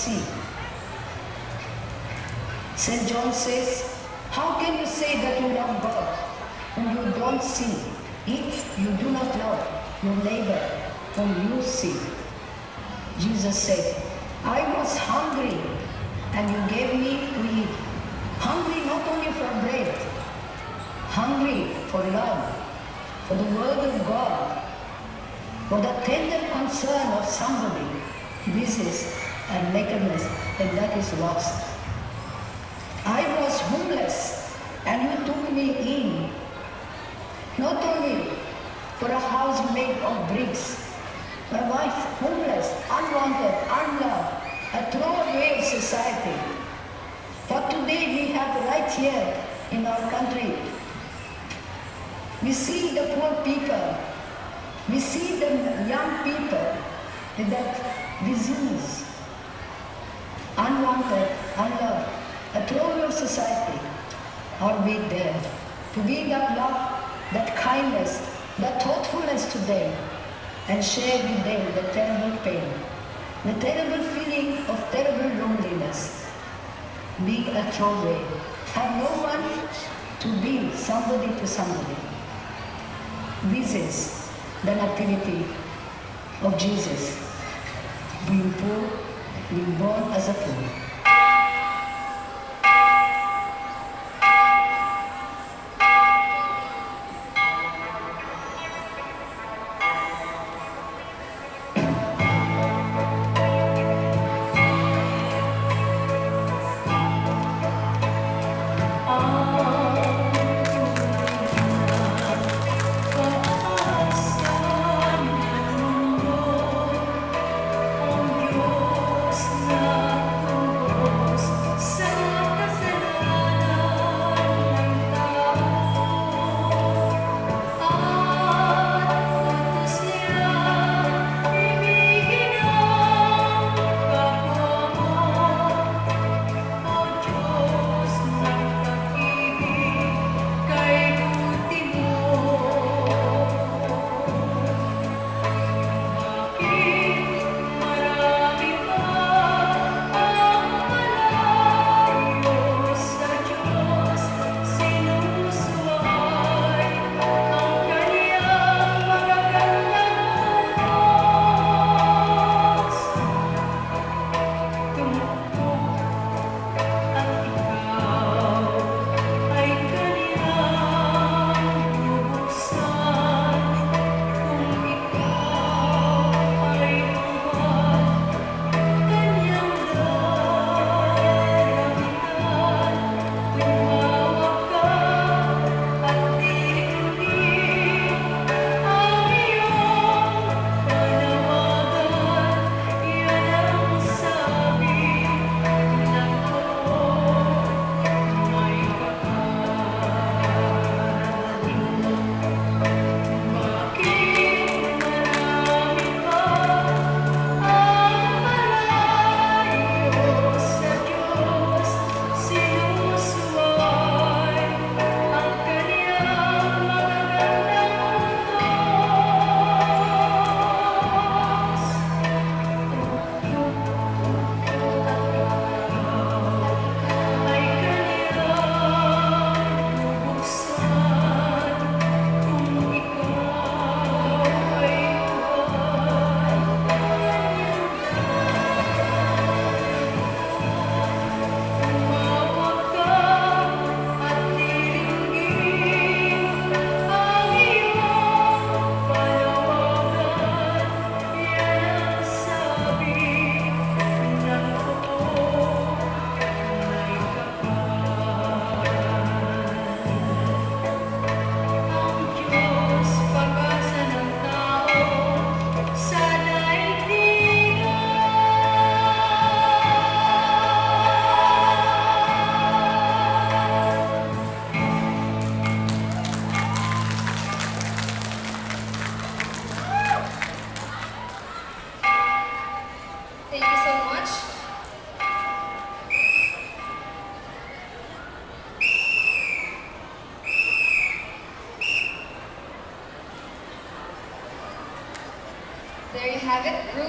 see. St. John says, how can you say that you love God when you don't see, if you do not love your neighbor whom you see? Jesus said, I was hungry and you gave me to eat. Hungry not only for bread, hungry for love, for the word of God, for the tender concern of somebody. This is a nakedness, and that is lost. I was homeless and you took me in, not only for a house made of bricks. My wife, homeless, unwanted, unloved, a throwaway of society. But today we have right here in our country. We see the poor people. We see the young people with that disease. Unwanted, unloved, a throwaway of society. Are we there to be that love, that kindness, that thoughtfulness to them, and share with them the terrible pain, the terrible feeling of terrible loneliness? Be a throwaway. Have no one to be somebody to somebody. This is the nativity of Jesus, being poor, being born as a poor. There you have it.